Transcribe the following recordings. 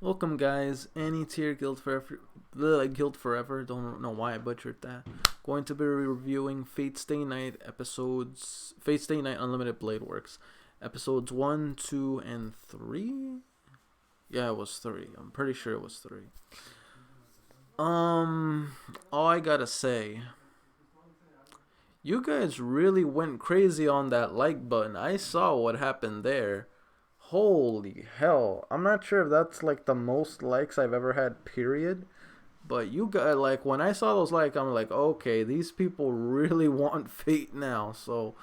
Welcome, guys. Any tier Guild Forever. Don't know why I butchered that. Going to be reviewing Fate Stay Night episodes. Fate Stay Night Unlimited Blade Works episodes 1, 2, and 3. Yeah, it was 3. I'm pretty sure it was 3. All I gotta say, you guys really went crazy on that like button. I saw what happened there. Holy hell. I'm not sure if that's like the most likes I've ever had, period. But you guys, like, when I saw those likes, I'm like, okay, these people really want Fate now. So,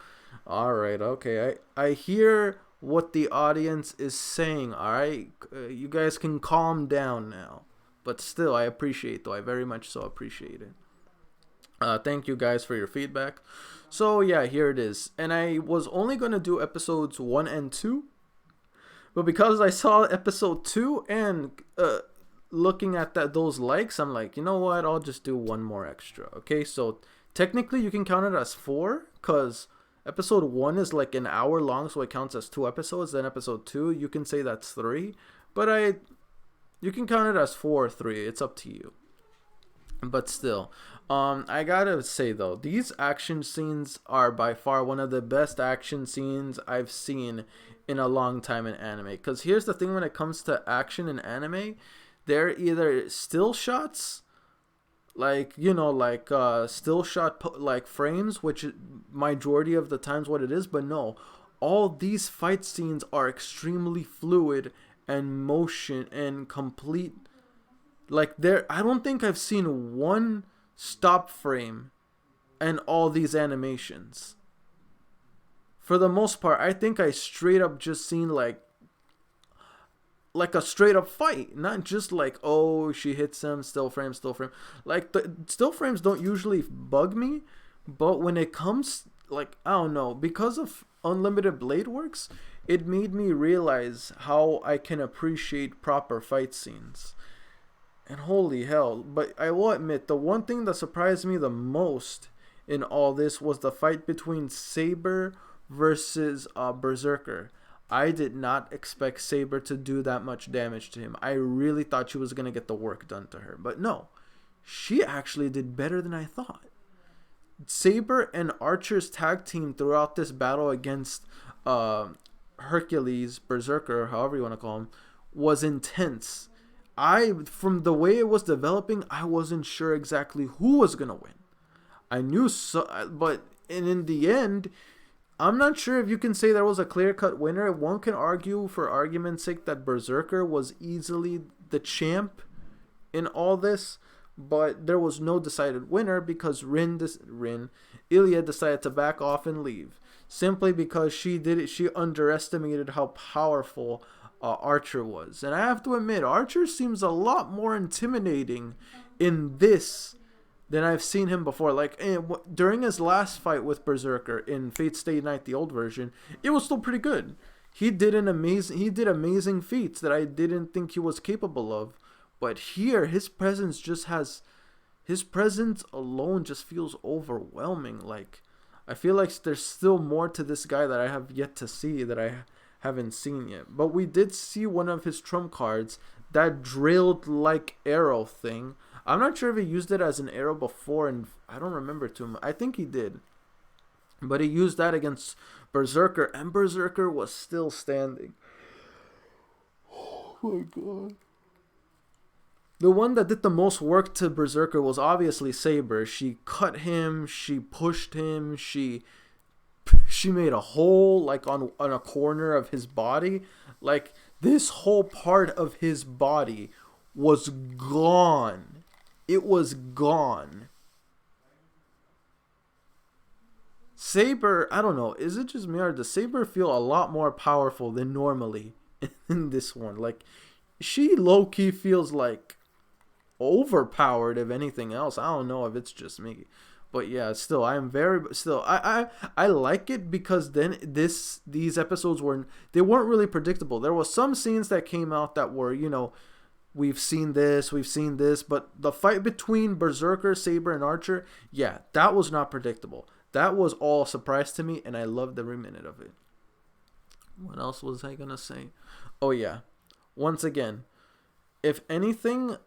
alright, okay. I hear what the audience is saying, alright? You guys can calm down now. But still, I appreciate, though. I very much so appreciate it. Thank you guys for your feedback. So, yeah, here it is. And I was only going to do episodes 1 and 2. But because I saw episode 2 and looking at those likes, I'm like, you know what? I'll just do one more extra. Okay, so technically you can count it as 4 because episode 1 is like an hour long, so it counts as 2 episodes. Then episode 2, you can say that's 3. But you can count it as 4 or 3. It's up to you. But still, I gotta say though, these action scenes are by far one of the best action scenes I've seen in a long time in anime. Because here's the thing, when it comes to action in anime, they're either still shots, like, you know, like still shot like frames, which majority of the times what it is. But no, all these fight scenes are extremely fluid and motion and complete. Like, I don't think I've seen one stop frame in all these animations. For the most part, I think I straight up just seen like a straight up fight, not just like, oh, she hits him, still frame. Like, the still frames don't usually bug me, but when it comes, like, I don't know, because of Unlimited Blade Works, it made me realize how I can appreciate proper fight scenes. And holy hell, but I will admit, the one thing that surprised me the most in all this was the fight between Saber versus Berserker. I did not expect Saber to do that much damage to him. I really thought she was going to get the work done to her. But no, she actually did better than I thought. Saber and Archer's tag team throughout this battle against Hercules, Berserker, however you want to call him, was intense. From the way it was developing, I wasn't sure exactly who was going to win. I knew so, but in the end, I'm not sure if you can say there was a clear-cut winner. One can argue, for argument's sake, that Berserker was easily the champ in all this, but there was no decided winner because Ilya decided to back off and leave, simply because she underestimated how powerful Archer was. And I have to admit, Archer seems a lot more intimidating in this than I've seen him before. Like, during his last fight with Berserker in Fate Stay Night, the old version, it was still pretty good. He did amazing feats that I didn't think he was capable of. But here, his presence alone just feels overwhelming. Like, I feel like there's still more to this guy that I have yet to see, that I haven't seen yet. But we did see one of his trump cards, that drilled like arrow thing. I'm not sure if he used it as an arrow before, and I don't remember too much. I think he did. But he used that against Berserker, and Berserker was still standing. Oh my god. The one that did the most work to Berserker was obviously Saber. She cut him, she pushed him, she made a hole like on a corner of his body. Like, this whole part of his body was gone. It was gone. Saber, I don't know, is it just me, or does Saber feel a lot more powerful than normally in this one? Like, she low-key feels like overpowered, if anything else. I don't know if it's just me. But yeah, still, I like it because then these episodes weren't really predictable. There was some scenes that came out that were, you know, we've seen this, but the fight between Berserker, Saber, and Archer, yeah, that was not predictable. That was all a surprise to me, and I loved every minute of it. What else was I gonna say? Oh yeah, once again, if anything,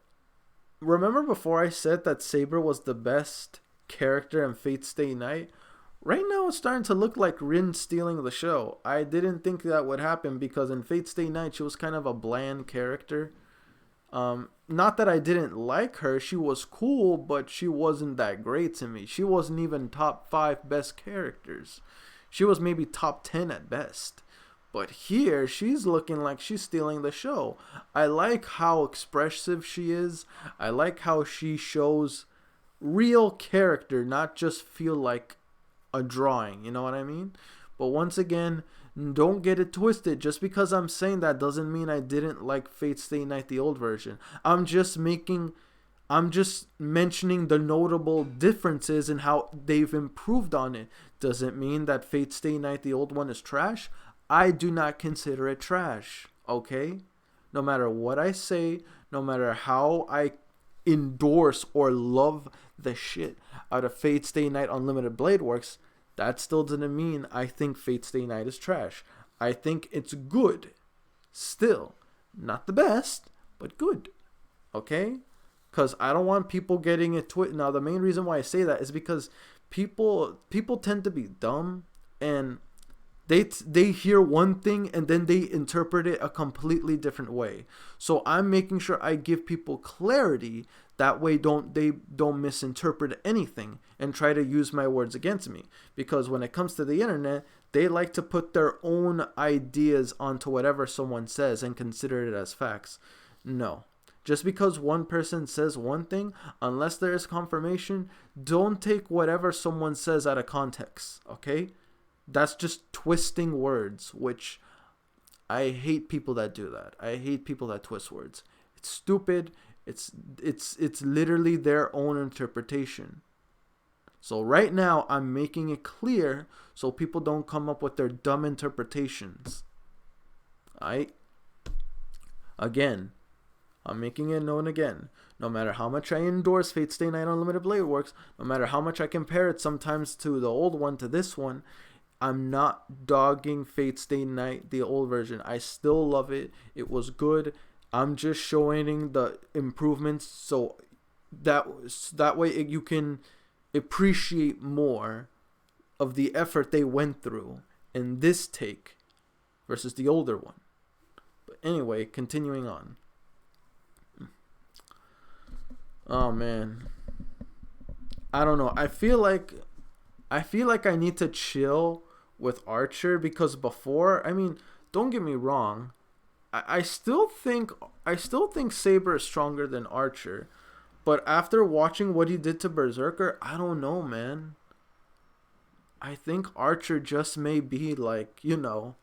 remember before I said that Saber was the best character in Fate Stay Night? Right now it's starting to look like Rin stealing the show. I didn't think that would happen because in Fate Stay Night she was kind of a bland character. Not that I didn't like her, she was cool, but she wasn't that great to me. She wasn't even top 5 best characters. She was maybe top 10 at best. But here, she's looking like she's stealing the show. I like how expressive she is. I like how she shows real character, not just feel like a drawing. You know what I mean? But once again, don't get it twisted. Just because I'm saying that doesn't mean I didn't like Fate Stay Night, the old version. I'm just mentioning the notable differences in how they've improved on it. Does it mean that Fate Stay Night, the old one, is trash? I do not consider it trash, okay? No matter what I say, no matter how I endorse or love the shit out of Fate Stay Night Unlimited Blade Works, that still doesn't mean I think Fate Stay Night is trash. I think it's good. Still. Not the best, but good. Okay? Because I don't want people getting it twisted. Now, the main reason why I say that is because people tend to be dumb, and they hear one thing and then they interpret it a completely different way. So I'm making sure I give people clarity. That way they don't misinterpret anything and try to use my words against me. Because when it comes to the internet, they like to put their own ideas onto whatever someone says and consider it as facts. No. Just because one person says one thing, unless there is confirmation, don't take whatever someone says out of context, okay? That's just twisting words, which I hate people that do that. I hate people that twist words. It's stupid. It's literally their own interpretation. So right now I'm making it clear so people don't come up with their dumb interpretations. Again, I'm making it known again. No matter how much I endorse Fate Stay Night Unlimited Blade Works, no matter how much I compare it sometimes to the old one to this one, I'm not dogging Fate Stay Night, the old version. I still love it. It was good. I'm just showing the improvements so that way you can appreciate more of the effort they went through in this take versus the older one. But anyway, continuing on. Oh man. I don't know. I feel like I need to chill with Archer because before, I mean, don't get me wrong, I still think Saber is stronger than Archer, but after watching what he did to Berserker, I don't know, man. I think Archer just may be like, you know,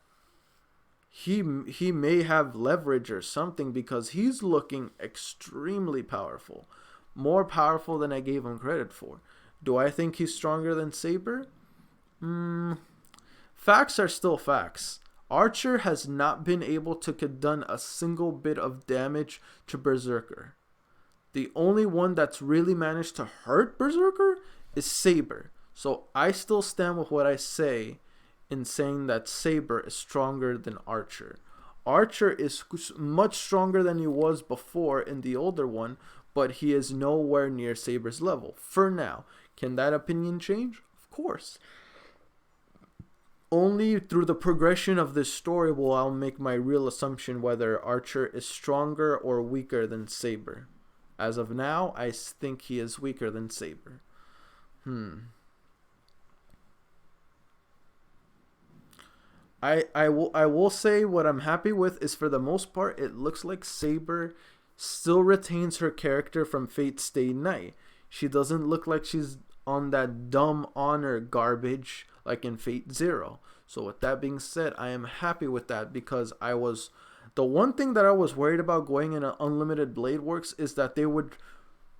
he may have leverage or something because he's looking extremely powerful, more powerful than I gave him credit for. Do I think he's stronger than Saber? Facts are still facts. Archer has not been able to condone a single bit of damage to Berserker. The only one that's really managed to hurt Berserker is Saber. So I still stand with what I say in saying that Saber is stronger than Archer. Archer is much stronger than he was before in the older one, but he is nowhere near Saber's level for now. Can that opinion change? Of course. Only through the progression of this story will I make my real assumption whether Archer is stronger or weaker than Saber. As of now, I think he is weaker than Saber. I will say what I'm happy with is for the most part, it looks like Saber still retains her character from Fate Stay Night. She doesn't look like she's on that dumb honor garbage like in Fate Zero. So with that being said, I am happy with that because the one thing that I was worried about going in an Unlimited Blade Works is that they would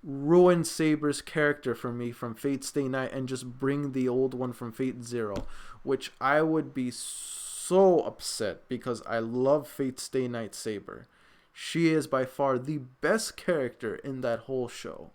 ruin Saber's character for me from Fate Stay Night and just bring the old one from Fate Zero, which I would be so upset because I love Fate Stay Night Saber. She is by far the best character in that whole show.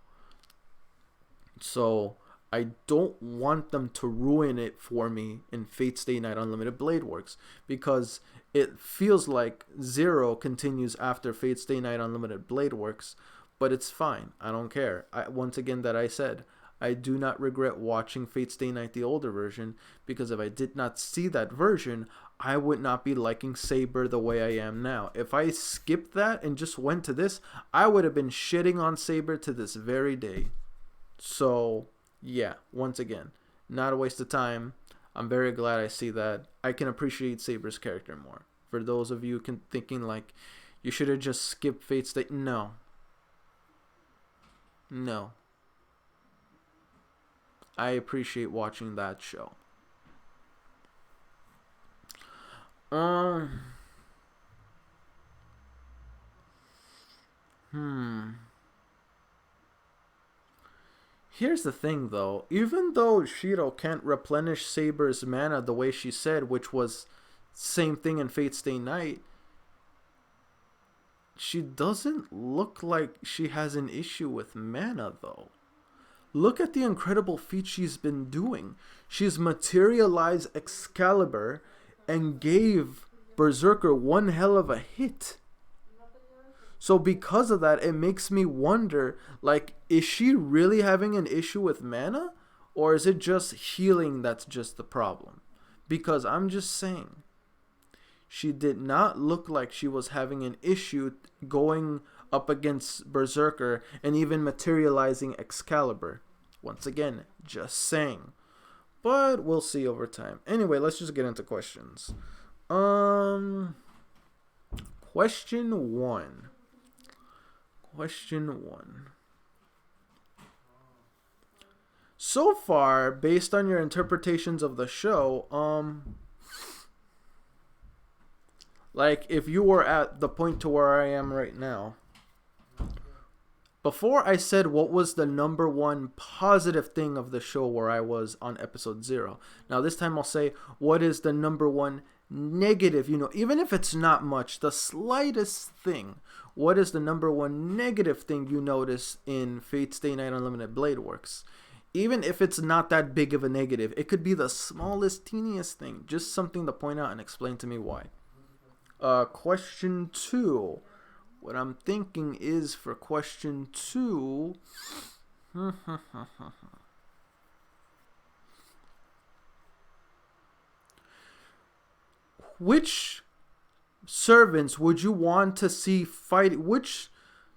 So I don't want them to ruin it for me in Fate Stay Night Unlimited Blade Works, because it feels like Zero continues after Fate Stay Night Unlimited Blade Works, but it's fine. I don't care. Once again, that I said, I do not regret watching Fate Stay Night, the older version, because if I did not see that version, I would not be liking Saber the way I am now. If I skipped that and just went to this, I would have been shitting on Saber to this very day. So, yeah, once again, not a waste of time. I'm very glad I see that. I can appreciate Saber's character more. For those of you thinking like, you should have just skipped Fate Stay, no. No. I appreciate watching that show. Here's the thing, though. Even though Shiro can't replenish Saber's mana the way she said, which was same thing in Fate Stay Night, she doesn't look like she has an issue with mana, though. Look at the incredible feat she's been doing. She's materialized Excalibur and gave Berserker one hell of a hit. So because of that, it makes me wonder, like, is she really having an issue with mana? Or is it just healing that's just the problem? Because I'm just saying, she did not look like she was having an issue going up against Berserker and even materializing Excalibur. Once again, just saying. But we'll see over time. Anyway, let's just get into questions. Question one. So far, based on your interpretations of the show, like if you were at the point to where I am right now, before I said what was the number one positive thing of the show where I was on episode 0. Now this time I'll say what is the number one negative, even if it's not much, the slightest thing. What is the number one negative thing you notice in Fate Stay Night Unlimited Blade Works? Even if it's not that big of a negative, it could be the smallest, teeniest thing. Just something to point out and explain to me why. Question 2. What I'm thinking is for question 2... Which servants would you want to see fight? Which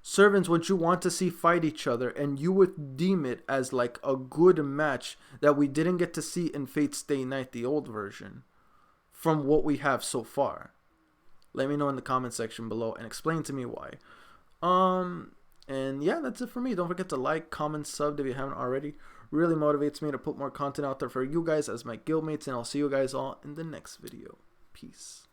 servants would you want to see fight each other, and you would deem it as like a good match that we didn't get to see in Fate Stay Night, the old version, from what we have so far? Let me know in the comment section below and explain to me why. And yeah, that's it for me. Don't forget to like, comment, sub if you haven't already. Really motivates me to put more content out there for you guys as my guildmates, and I'll see you guys all in the next video. Peace.